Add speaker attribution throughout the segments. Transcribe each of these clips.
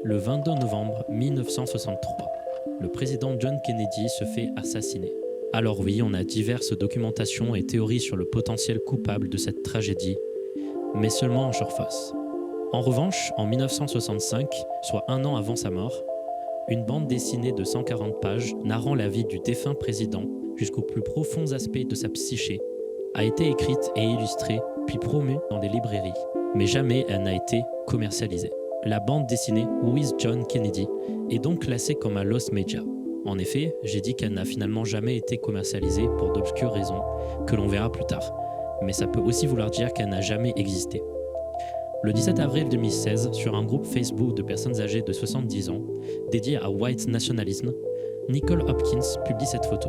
Speaker 1: Le 22 novembre 1963, le président John Kennedy se fait assassiner. Alors oui, on a diverses documentations et théories sur le potentiel coupable de cette tragédie, mais seulement en surface. En revanche, en 1965, soit un an avant sa mort, une bande dessinée de 140 pages narrant la vie du défunt président jusqu'aux plus profonds aspects de sa psyché a été écrite et illustrée, puis promue dans des librairies. Mais jamais elle n'a été commercialisée. La bande dessinée Who is John Kennedy est donc classée comme un lost media. En effet, j'ai dit qu'elle n'a finalement jamais été commercialisée pour d'obscures raisons que l'on verra plus tard. Mais ça peut aussi vouloir dire qu'elle n'a jamais existé. Le 17 avril 2016, sur un groupe Facebook de personnes âgées de 70 ans, dédié à White Nationalism, Nicole Hopkins publie cette photo.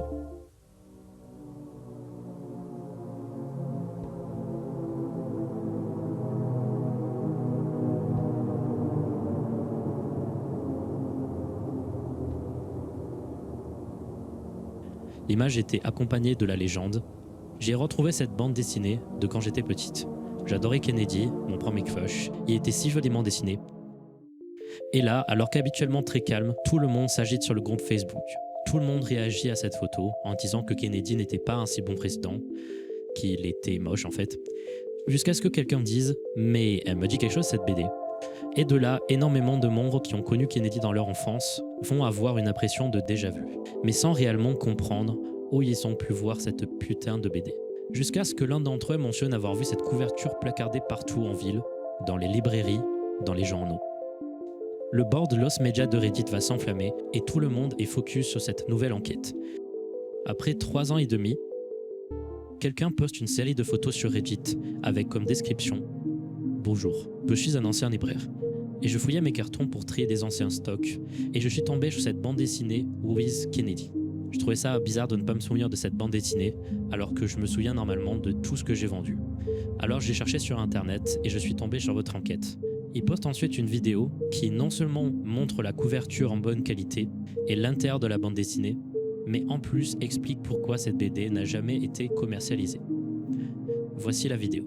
Speaker 1: L'image était accompagnée de la légende « J'ai retrouvé cette bande dessinée de quand j'étais petite. J'adorais Kennedy, mon premier crush, il était si joliment dessiné. » Et là, alors qu'habituellement très calme, tout le monde s'agite sur le groupe Facebook. Tout le monde réagit à cette photo en disant que Kennedy n'était pas un si bon président, qu'il était moche en fait, jusqu'à ce que quelqu'un me dise « Mais elle me dit quelque chose cette BD ». Et de là, énormément de membres qui ont connu Kennedy dans leur enfance vont avoir une impression de déjà-vu, mais sans réellement comprendre où ils ont pu voir cette putain de BD. Jusqu'à ce que l'un d'entre eux mentionne avoir vu cette couverture placardée partout en ville, dans les librairies, dans les journaux. Le board Lost Media de Reddit va s'enflammer et tout le monde est focus sur cette nouvelle enquête. Après 3 ans et demi, quelqu'un poste une série de photos sur Reddit avec comme description « Bonjour, je suis un ancien libraire. » Et je fouillais mes cartons pour trier des anciens stocks et je suis tombé sur cette bande dessinée Who is Kennedy. Je trouvais ça bizarre de ne pas me souvenir de cette bande dessinée alors que je me souviens normalement de tout ce que j'ai vendu. Alors j'ai cherché sur internet et je suis tombé sur votre enquête. Il poste ensuite une vidéo qui non seulement montre la couverture en bonne qualité et l'intérieur de la bande dessinée, mais en plus explique pourquoi cette BD n'a jamais été commercialisée. Voici la vidéo.